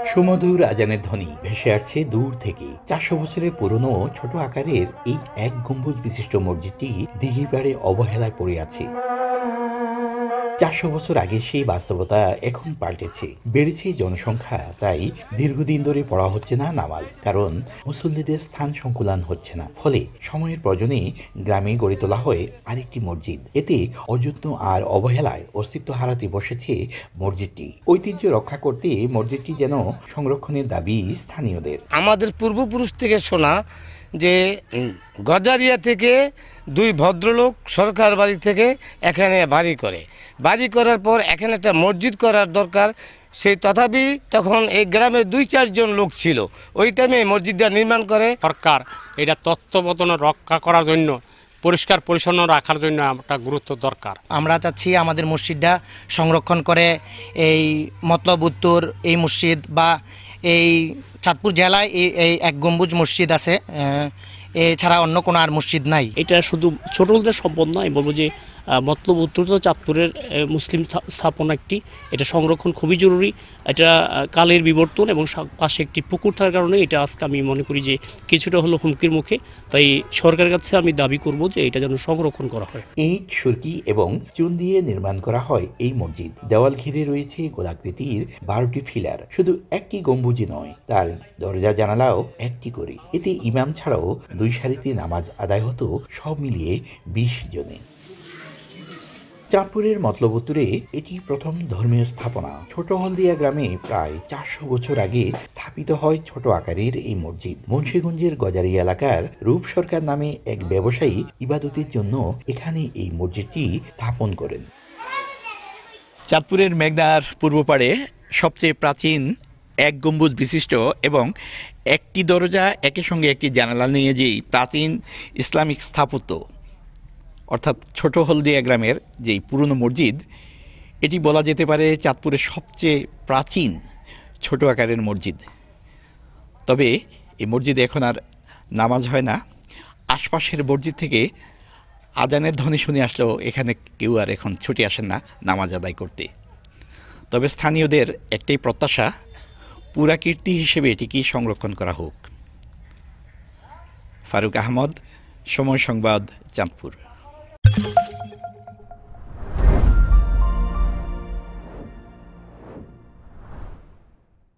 সুমধুর আজানের ধ্বনি ভেসে আসছে দূর থেকে। 400 বছরের পুরনো ছোট আকারের এই এক গম্বুজ বিশিষ্ট মসজিদটি দিঘির পাড়ে অবহেলায় পড়ে আছে। 400 বছর আগে সেই বাস্তবতা এখন পাল্টেছে। বেড়েছে জনসংখ্যা, তাই দীর্ঘদিন ধরে পড়া হচ্ছে না নামাজ, কারণ মুসল্লিদের স্থান সংকুলান হচ্ছে না। ফলে সময়ের প্রয়োজনে গ্রামে গড়ে তোলা হয় আরেকটি মসজিদ। এতে অযত্ন আর অবহেলায় অস্তিত্ব হারাতে বসেছে মসজিদটি। ঐতিহ্য রক্ষা করতে মসজিদটি যেন সংরক্ষণের দাবি স্থানীয়দের। আমাদের পূর্বপুরুষ থেকে শোনা যে গজারিয়া থেকে দুই ভদ্রলোক সরকার বাড়ি থেকে এখানে বাড়ি করার পর এখানে একটা মসজিদ করার দরকার। সেই তথাপি তখন এই গ্রামে 2-4 জন লোক ছিল, ওই টাইমে মসজিদটা নির্মাণ করে। সরকার এটা তত্ত্বাবধানে রক্ষা করার জন্য, পরিষ্কার পরিচ্ছন্ন রাখার জন্য একটা গুরুত্ব দরকার। আমরা চাচ্ছি আমাদের মসজিদটা সংরক্ষণ করে এই মতলব উত্তর এই মসজিদ বা এই চাঁদপুর জেলায় এই এক গম্বুজ মসজিদ আছে, এছাড়া অন্য কোনো আর মসজিদ নাই। এটা শুধু ছোটদের সম্পদ নয়, বলবো যে মতলব উত্তর চাঁদপুরের মুসলিম স্থাপনা একটি, এটা সংরক্ষণ খুবই জরুরি। এটা কালের বিবর্তন এবং পাশে একটি পুকুর থাকার কারণে এটা আজকে আমি মনে করি যে কিছুটা হলো হুমকির মুখে। তাই সরকারের কাছে আমি দাবি করব যে এটা যেন সংরক্ষণ করা হয়। ইট, সুরকি এবং চুন দিয়ে নির্মাণ করা হয় এই মসজিদ। দেওয়াল ঘিরে রয়েছে গোলাকৃতির 12টি ফিলার। শুধু একটি গম্বুজই নয়, তার দরজা জানালাও একটি করে। এতে ইমাম ছাড়াও 2 সারিতে নামাজ আদায় হতো, সব মিলিয়ে 20 জনে। চাঁদপুরের মতলব উত্তরে এটি প্রথম ধর্মীয় স্থাপনা। ছোট হলদিয়া গ্রামে প্রায় 400 বছর আগে স্থাপিত হয় ছোট আকারের এই মসজিদ। মুন্সিগঞ্জের গজারিয়া এলাকার রূপ সরকার নামে এক ব্যবসায়ী ইবাদতের জন্য এখানে এই মসজিদটি স্থাপন করেন। চাঁদপুরের মেঘনার পূর্ব পাড়ে সবচেয়ে প্রাচীন এক গম্বুজ বিশিষ্ট এবং একটি দরজা একই সঙ্গে একটি জানালা নিয়ে যেই প্রাচীন ইসলামিক স্থাপত্য, অর্থাৎ ছোট হলদিয়া গ্রামের যেই পুরনো মসজিদ, এটি বলা যেতে পারে চাঁদপুরের সবচেয়ে প্রাচীন ছোট আকারের মসজিদ। তবে এই মসজিদে এখন আর নামাজ হয় না। আশপাশের মসজিদ থেকে আজানের ধ্বনি শুনে আসলেও এখানে কেউ আর এখন ছুটে আসেন না নামাজ আদায় করতে। তবে স্থানীয়দের একটাই প্রত্যাশা, পুরাকীর্তি হিসেবে এটিকে সংরক্ষণ করা হোক। ফারুক আহমদ, সময় সংবাদ, চাঁদপুর।